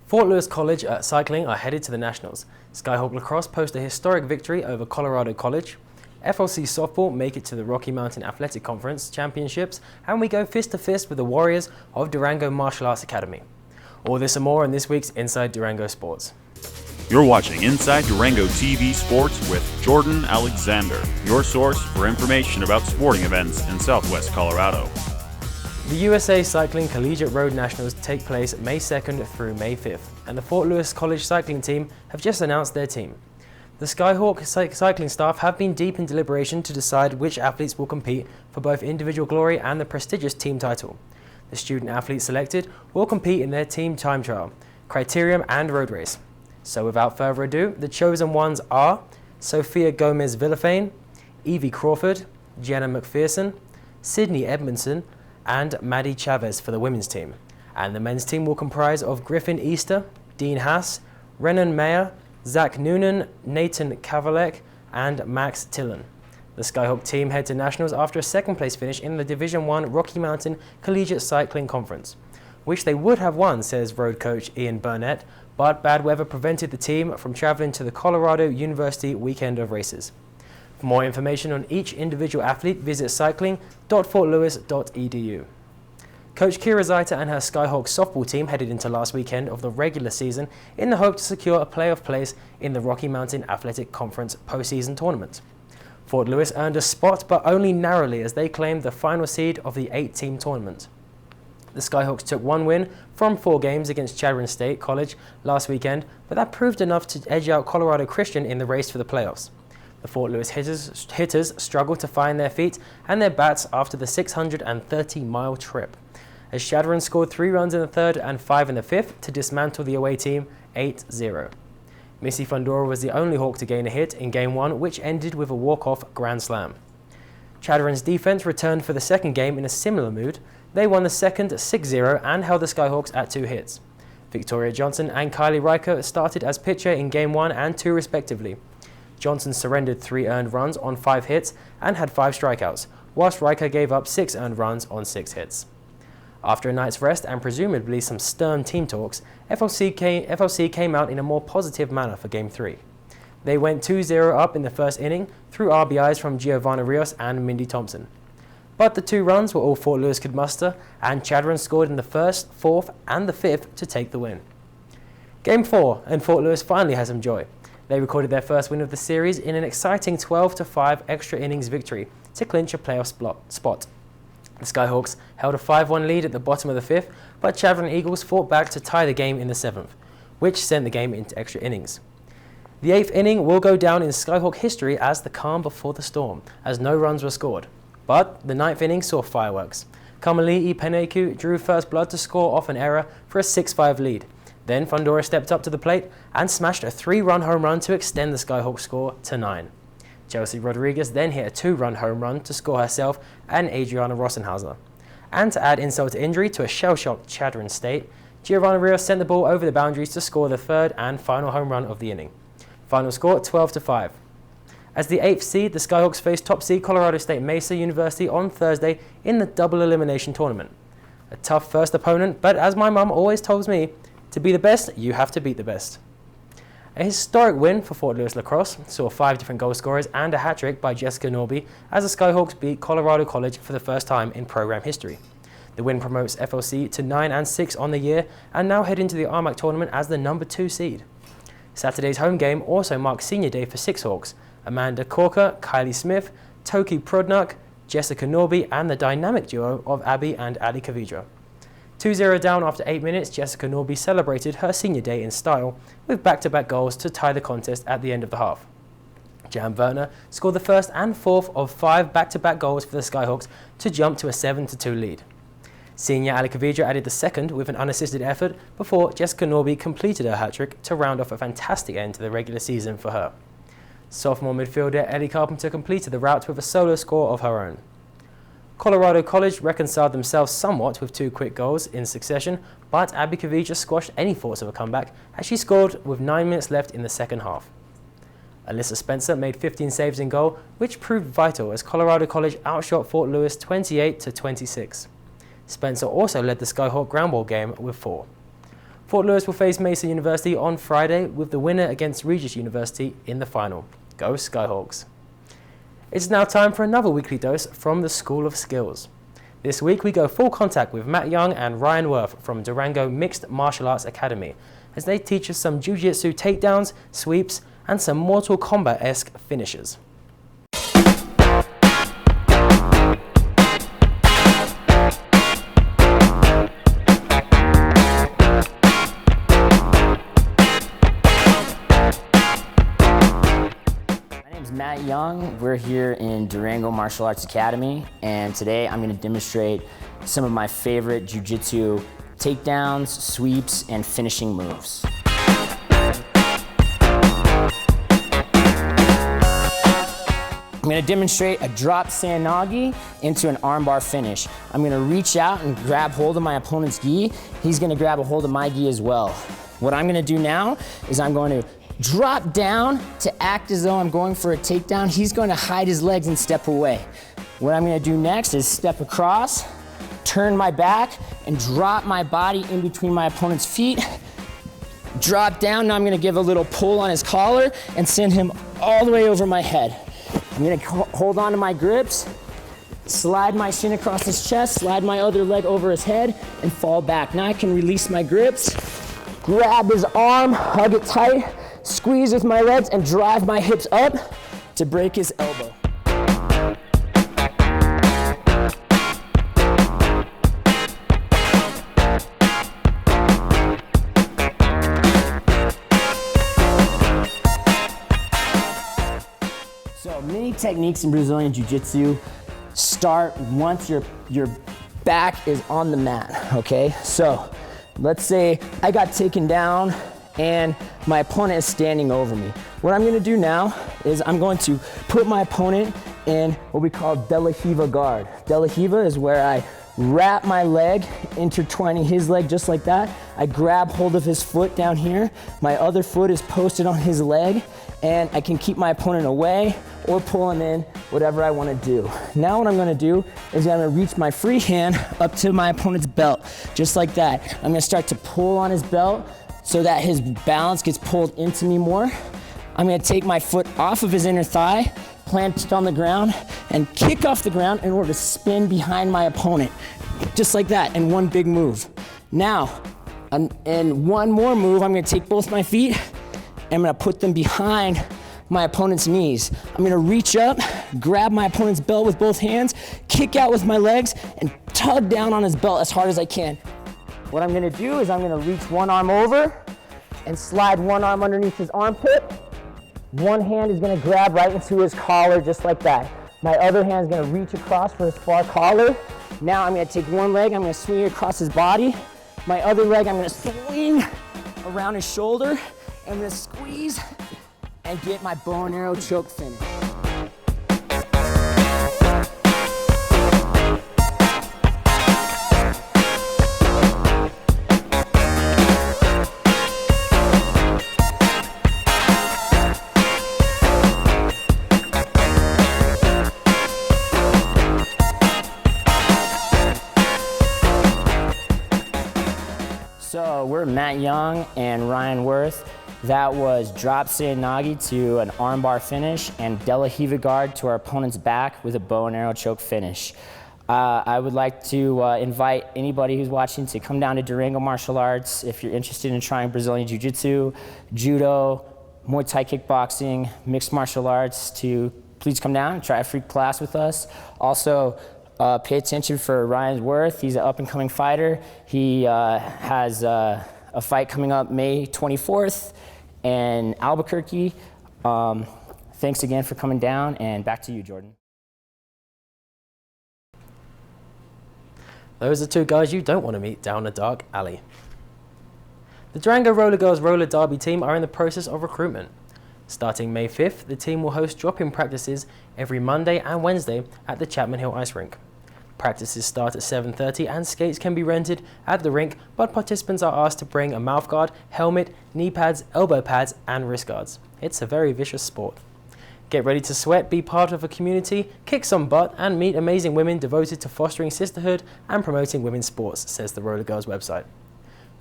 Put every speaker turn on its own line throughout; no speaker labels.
Fort Lewis College cycling are headed to the Nationals. Skyhawk Lacrosse post a historic victory over Colorado College. FLC Softball make it to the Rocky Mountain Athletic Conference Championships, and we go fist to fist with the Warriors of Durango Martial Arts Academy. All this and more in this week's Inside Durango Sports.
You're watching Inside Durango TV Sports with Jordan Alexander, your source for information about sporting events in Southwest Colorado.
The USA Cycling Collegiate Road Nationals take place May 2nd through May 5th, and the Fort Lewis College cycling team have just announced their team. The Skyhawk cycling staff have been deep in deliberation to decide which athletes will compete for both individual glory and the prestigious team title. The student athletes selected will compete in their team time trial, criterium and road race. So without further ado, the chosen ones are Sophia Gomez-Villafane, Evie Crawford, Jenna McPherson, Sydney Edmondson, and Maddie Chavez for the women's team. And the men's team will comprise of Griffin Easter, Dean Haas, Renan Mayer, Zach Noonan, Nathan Kavalek, and Max Tillen. The Skyhawk team head to Nationals after a second place finish in the Division I Rocky Mountain Collegiate Cycling Conference, which they would have won, says road coach Ian Burnett, but bad weather prevented the team from traveling to the Colorado University weekend of races. For more information on each individual athlete, visit cycling.fortlewis.edu. Coach Kira Zaita and her Skyhawk softball team headed into last weekend of the regular season in the hope to secure a playoff place in the Rocky Mountain Athletic Conference postseason tournament. Fort Lewis earned a spot, but only narrowly, as they claimed the final seed of the 8-team tournament. The Skyhawks took one win from 4 games against Chadron State College last weekend, but that proved enough to edge out Colorado Christian in the race for the playoffs. The Fort Lewis hitters struggled to find their feet and their bats after the 630-mile trip, as Chadron scored 3 runs in the third and 5 in the fifth to dismantle the away team 8-0. Missy Fundora was the only Hawk to gain a hit in Game 1, which ended with a walk-off grand slam. Chadron's defense returned for the second game in a similar mood. They won the second 6-0 and held the Skyhawks at 2 hits. Victoria Johnson and Kylie Riker started as pitcher in Game 1 and 2 respectively. Johnson surrendered 3 earned runs on 5 hits and had 5 strikeouts, whilst Riker gave up 6 earned runs on 6 hits. After a night's rest and presumably some stern team talks, FLC came out in a more positive manner for Game 3. They went 2-0 up in the first inning through RBIs from Giovanna Rios and Mindy Thompson. But the 2 runs were all Fort Lewis could muster, and Chadron scored in the first, 4th and the 5th to take the win. Game 4, and Fort Lewis finally had some joy. They recorded their first win of the series in an exciting 12-5 extra innings victory to clinch a playoff spot. The Skyhawks held a 5-1 lead at the bottom of the 5th, but Chadron Eagles fought back to tie the game in the 7th, which sent the game into extra innings. The 8th inning will go down in Skyhawk history as the calm before the storm, as no runs were scored. But the 9th inning saw fireworks. Kamali'i Peneku drew first blood to score off an error for a 6-5 lead. Then Fundora stepped up to the plate and smashed a 3-run home run to extend the Skyhawks score to 9. Chelsea Rodriguez then hit a 2-run home run to score herself and Adriana Rossenhauser. And to add insult to injury to a shell-shocked Chadron State, Giovanna Rios sent the ball over the boundaries to score the 3rd and final home run of the inning. Final score 12-5. As the 8th seed, the Skyhawks faced top seed Colorado State Mesa University on Thursday in the double elimination tournament. A tough first opponent, but as my mum always tells me, to be the best, you have to beat the best. A historic win for Fort Lewis Lacrosse saw 5 different goal scorers and a hat-trick by Jessica Norby as the Skyhawks beat Colorado College for the first time in program history. The win promotes FLC to 9-6 on the year and now head into the RMAC tournament as the number 2 seed. Saturday's home game also marks senior day for 6 Hawks: Amanda Corker, Kylie Smith, Toki Prodnuk, Jessica Norby, and the dynamic duo of Abby and Ali Kavidra. 2-0 down after 8 minutes, Jessica Norby celebrated her senior day in style with back-to-back goals to tie the contest at the end of the half. Jan Werner scored the 1st and 4th of 5 back-to-back goals for the Skyhawks to jump to a 7-2 lead. Senior Ali Kavidra added the 2nd with an unassisted effort before Jessica Norby completed her hat-trick to round off a fantastic end to the regular season for her. Sophomore midfielder Ellie Carpenter completed the rout with a solo score of her own. Colorado College reconciled themselves somewhat with 2 quick goals in succession, but Abby Kavidra squashed any thoughts of a comeback as she scored with 9 minutes left in the second half. Alyssa Spencer made 15 saves in goal, which proved vital as Colorado College outshot Fort Lewis 28-26. Spencer also led the Skyhawk ground ball game with 4. Fort Lewis will face Mesa University on Friday with the winner against Regis University in the final. Go Skyhawks! It's now time for another weekly dose from the School of Skills. This week we go full contact with Matt Young and Ryan Worth from Durango Martial Arts Academy as they teach us some jiu-jitsu takedowns, sweeps and some Mortal Kombat-esque finishes.
Matt Young. We're here in Durango Martial Arts Academy, and today I'm going to demonstrate some of my favorite jiu-jitsu takedowns, sweeps, and finishing moves. I'm going to demonstrate a drop Sanagi into an armbar finish. I'm going to reach out and grab hold of my opponent's gi. He's going to grab a hold of my gi as well. What I'm going to do now is I'm going to drop down to act as though I'm going for a takedown. He's going to hide his legs and step away. What I'm going to do next is step across, turn my back, and drop my body in between my opponent's feet. Drop down. Now I'm going to give a little pull on his collar and send him all the way over my head. I'm going to hold on to my grips, slide my shin across his chest, slide my other leg over his head, and fall back. Now I can release my grips, grab his arm, hug it tight, squeeze with my legs, and drive my hips up to break his elbow. So many techniques in Brazilian Jiu-Jitsu start once your back is on the mat, okay? So let's say I got taken down and my opponent is standing over me. What I'm gonna do now is I'm going to put my opponent in what we call De La Riva guard. De La Riva is where I wrap my leg, intertwining his leg just like that. I grab hold of his foot down here. My other foot is posted on his leg, and I can keep my opponent away or pull him in, whatever I wanna do. Now what I'm gonna do is I'm gonna reach my free hand up to my opponent's belt, just like that. I'm gonna start to pull on his belt so that his balance gets pulled into me more. I'm gonna take my foot off of his inner thigh, plant it on the ground, and kick off the ground in order to spin behind my opponent. Just like that, in one big move. Now, in one more move, I'm gonna take both my feet, and I'm gonna put them behind my opponent's knees. I'm gonna reach up, grab my opponent's belt with both hands, kick out with my legs, and tug down on his belt as hard as I can. What I'm gonna do is I'm gonna reach one arm over and slide one arm underneath his armpit. One hand is gonna grab right into his collar just like that. My other hand is gonna reach across for his far collar. Now I'm gonna take one leg, I'm gonna swing it across his body. My other leg, I'm gonna swing around his shoulder. I'm gonna squeeze and get my bow and arrow choke finish. So we're Matt Young and Ryan Worth. That was drop Sanagi to an armbar finish and De La Riva guard to our opponent's back with a bow and arrow choke finish. I would like to invite anybody who's watching to come down to Durango Martial Arts if you're interested in trying Brazilian Jiu-Jitsu, Judo, Muay Thai kickboxing, mixed martial arts, to please come down and try a free class with us. Also, pay attention for Ryan Worth. He's an up-and-coming fighter. He has a fight coming up May 24th in Albuquerque. Thanks again for coming down, and back to you, Jordan.
Those are two guys you don't want to meet down a dark alley. The Durango Roller Girls Roller Derby team are in the process of recruitment. Starting May 5th, the team will host drop-in practices every Monday and Wednesday at the Chapman Hill Ice Rink. Practices start at 7:30 and skates can be rented at the rink, but participants are asked to bring a mouthguard, helmet, knee pads, elbow pads and wrist guards. It's a very vicious sport. Get ready to sweat, be part of a community, kick some butt and meet amazing women devoted to fostering sisterhood and promoting women's sports, says the Roller Girls website.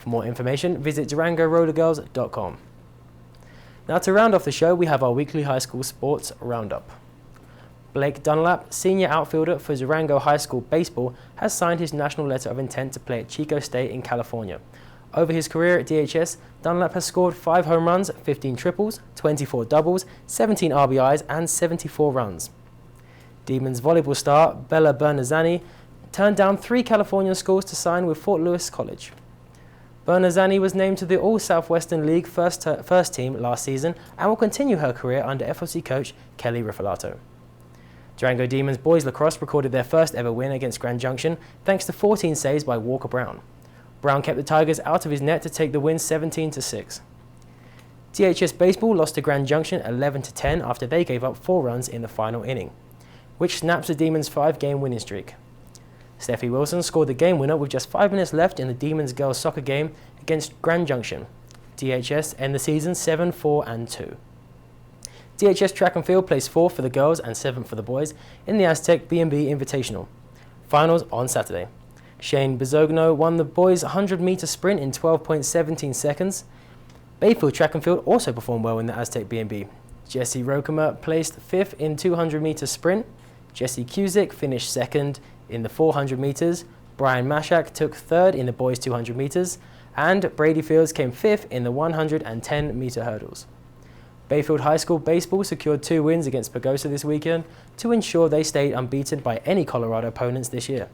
For more information, visit DurangoRollerGirls.com. Now to round off the show, we have our weekly high school sports roundup. Blake Dunlap, senior outfielder for Durango High School Baseball, has signed his national letter of intent to play at Chico State in California. Over his career at DHS, Dunlap has scored 5 home runs, 15 triples, 24 doubles, 17 RBIs, and 74 runs. Demons volleyball star Bella Bernazzani turned down 3 Californian schools to sign with Fort Lewis College. Bernazzani was named to the All-Southwestern League first team last season and will continue her career under FLC coach Kelly Rifalato. Durango Demons boys lacrosse recorded their first ever win against Grand Junction thanks to 14 saves by Walker Brown. Brown kept the Tigers out of his net to take the win 17-6. DHS baseball lost to Grand Junction 11-10 after they gave up 4 runs in the final inning, which snaps the Demons' 5-game winning streak. Steffi Wilson scored the game winner with just 5 minutes left in the Demons girls soccer game against Grand Junction. DHS end the season 7-4-2. DHS track and field placed 4th for the girls and 7th for the boys in the Aztec B&B Invitational. Finals on Saturday. Shane Bezogno won the boys' 100-meter sprint in 12.17 seconds. Bayfield track and field also performed well in the Aztec B&B. Jesse Rokemer placed 5th in 200-meter sprint. Jesse Cusick finished 2nd in the 400 meters. Brian Mashak took 3rd in the boys' 200 meters. And Brady Fields came 5th in the 110-meter hurdles. Bayfield High School Baseball secured 2 wins against Pagosa this weekend to ensure they stayed unbeaten by any Colorado opponents this year.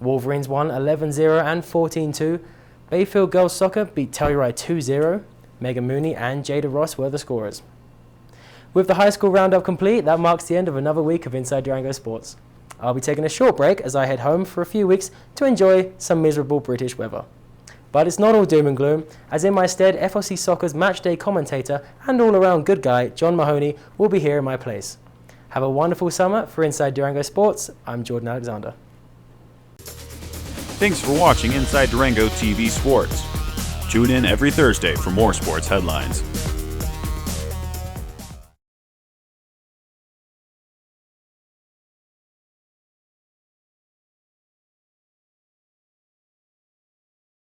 Wolverines won 11-0 and 14-2. Bayfield Girls Soccer beat Telluride 2-0. Megan Mooney and Jada Ross were the scorers. With the high school roundup complete, that marks the end of another week of Inside Durango Sports. I'll be taking a short break as I head home for a few weeks to enjoy some miserable British weather. But it's not all doom and gloom, as in my stead, FLC Soccer's matchday commentator and all-around good guy, John Mahoney, will be here in my place. Have a wonderful summer. For Inside Durango Sports, I'm Jordan Alexander.
Thanks for watching Inside Durango TV Sports. Tune in every Thursday for more sports headlines.